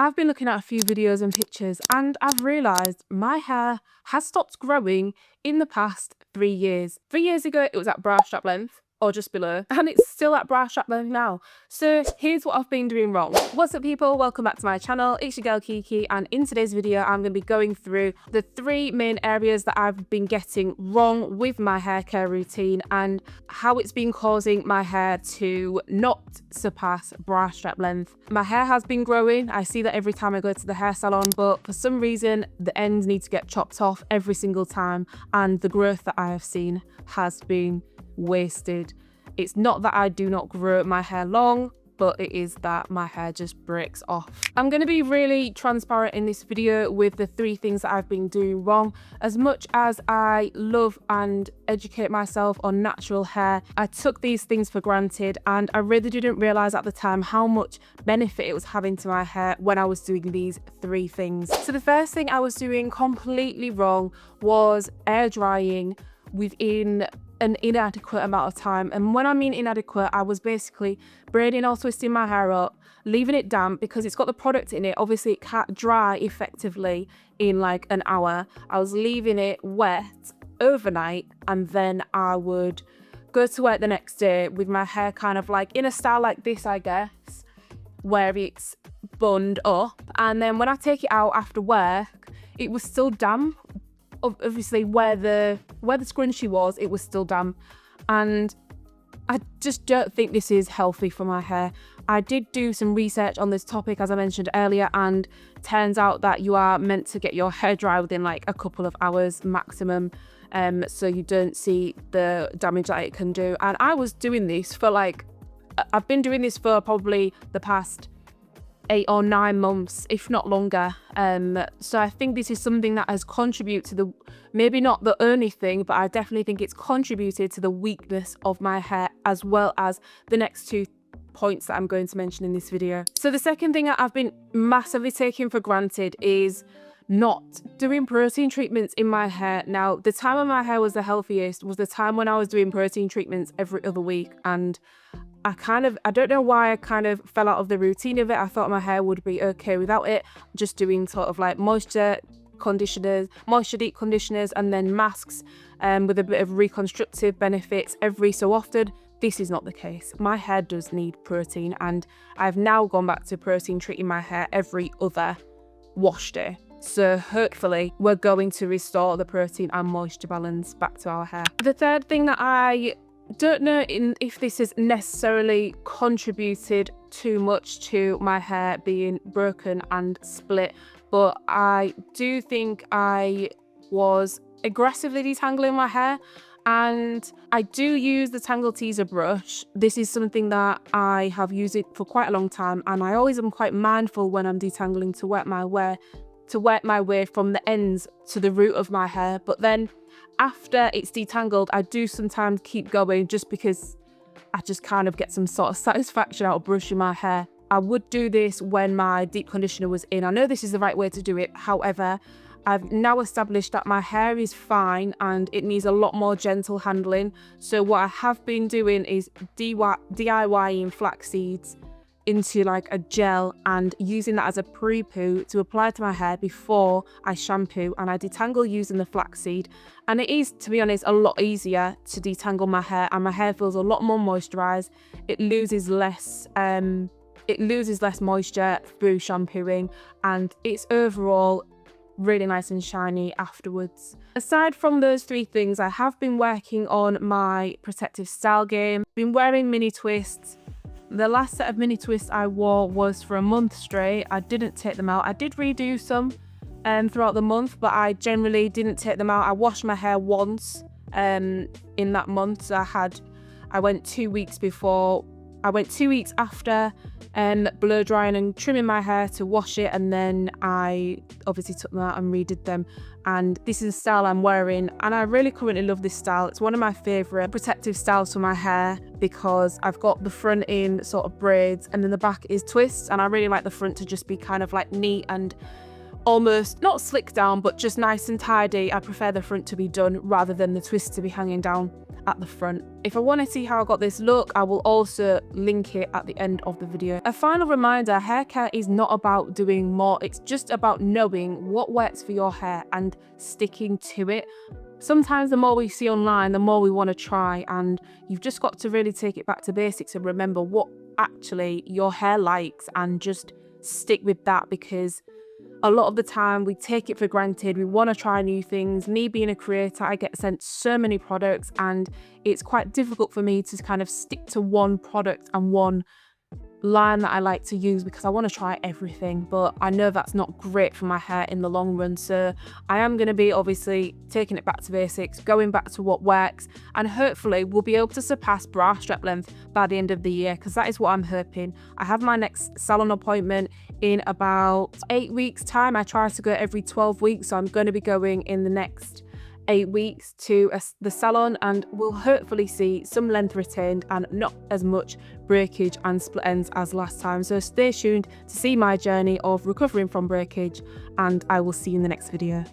I've been looking at a few videos and pictures and I've realised my hair has stopped growing in the past 3 years. 3 years ago it was at bra strap length or just below, and it's still at bra strap length now. So here's what I've been doing wrong. What's up people, welcome back to my channel. It's your girl Kiki, and in today's video I'm going to be going through the 3 main areas that I've been getting wrong with my hair care routine and how it's been causing my hair to not surpass bra strap length. My hair has been growing, I see that every time I go to the hair salon, but for some reason the ends need to get chopped off every single time, and the growth that I have seen has been wasted. It's not that I do not grow my hair long, but it is that my hair just breaks off. I'm going to be really transparent in this video with the 3 things that I've been doing wrong. As much as I love and educate myself on natural hair, I took these things for granted and I really didn't realise at the time how much benefit it was having to my hair when I was doing these 3 things. So the first thing I was doing completely wrong was air drying within an inadequate amount of time. And when I mean inadequate, I was basically braiding or twisting my hair up, leaving it damp because it's got the product in it. Obviously it can't dry effectively in like an hour. I was leaving it wet overnight, and then I would go to work the next day with my hair kind of like in a style like this, I guess, where it's bunned up. And then when I take it out after work, it was still damp. Obviously where the scrunchie was, it was still damp, and I just don't think this is healthy for my hair. I did do some research on this topic, as I mentioned earlier, and turns out that you are meant to get your hair dry within like a couple of hours maximum, so you don't see the damage that it can do. And I was doing this for I've been doing this for probably the past 8 or 9 months, if not longer. So I think this is something that has contributed to the, maybe not the only thing, but I definitely think it's contributed to the weakness of my hair, as well as the next 2 points that I'm going to mention in this video. So the second thing that I've been massively taking for granted is not doing protein treatments in my hair. Now, the time when my hair was the healthiest was the time when I was doing protein treatments every other week, and I don't know why I kind of fell out of the routine of it. I thought my hair would be okay without it, just doing sort of like moisture deep conditioners and then masks with a bit of reconstructive benefits every so often. This is not the case. My hair does need protein, and I've now gone back to protein treating my hair every other wash day. So hopefully we're going to restore the protein and moisture balance back to our hair. The third thing that I don't know if this has necessarily contributed too much to my hair being broken and split, but I do think I was aggressively detangling my hair, and I do use the Tangle Teaser brush. This is something that I have used it for quite a long time, and I always am quite mindful when I'm detangling to work my way from the ends to the root of my hair. But then after it's detangled, I do sometimes keep going just because I just kind of get some sort of satisfaction out of brushing my hair. I would do this when my deep conditioner was in. I know this is the right way to do it. However, I've now established that my hair is fine and it needs a lot more gentle handling. So what I have been doing is DIYing flax seeds into like a gel and using that as a Prepoo to apply to my hair before I shampoo, and I detangle using the flaxseed. And it is, to be honest, a lot easier to detangle my hair, and my hair feels a lot more moisturized. It loses less moisture through shampooing, and it's overall really nice and shiny afterwards. Aside from those 3 things, I have been working on my protective style game. Been wearing mini twists. The last set of mini twists I wore was for a month straight. I didn't take them out. I did redo some throughout the month, but I generally didn't take them out. I washed my hair once in that month. So I went 2 weeks after blow drying and trimming my hair to wash it, and then I obviously took them out and redid them. And this is the style I'm wearing, and I really currently love this style. It's one of my favourite protective styles for my hair because I've got the front in sort of braids and then the back is twists, and I really like the front to just be kind of like neat and almost not slick down, but just nice and tidy. I prefer the front to be done rather than the twist to be hanging down. at the front. If I want to see how I got this look, I will also link it at the end of the video. A final reminder, hair care is not about doing more, it's just about knowing what works for your hair and sticking to it. Sometimes the more we see online, the more we want to try, and you've just got to really take it back to basics and remember what actually your hair likes and just stick with that, because a lot of the time we take it for granted. We want to try new things. Me being a creator, I get sent so many products and it's quite difficult for me to kind of stick to one product and one line that I like to use, because I want to try everything, but I know that's not great for my hair in the long run. So I am going to be obviously taking it back to basics, going back to what works, and hopefully we'll be able to surpass bra strap length by the end of the year, because that is what I'm hoping. I have my next salon appointment in about 8 weeks time. I try to go every 12 weeks, so I'm going to be going in the next 8 weeks to the salon, and we'll hopefully see some length retained and not as much breakage and split ends as last time. So stay tuned to see my journey of recovering from breakage, and I will see you in the next video.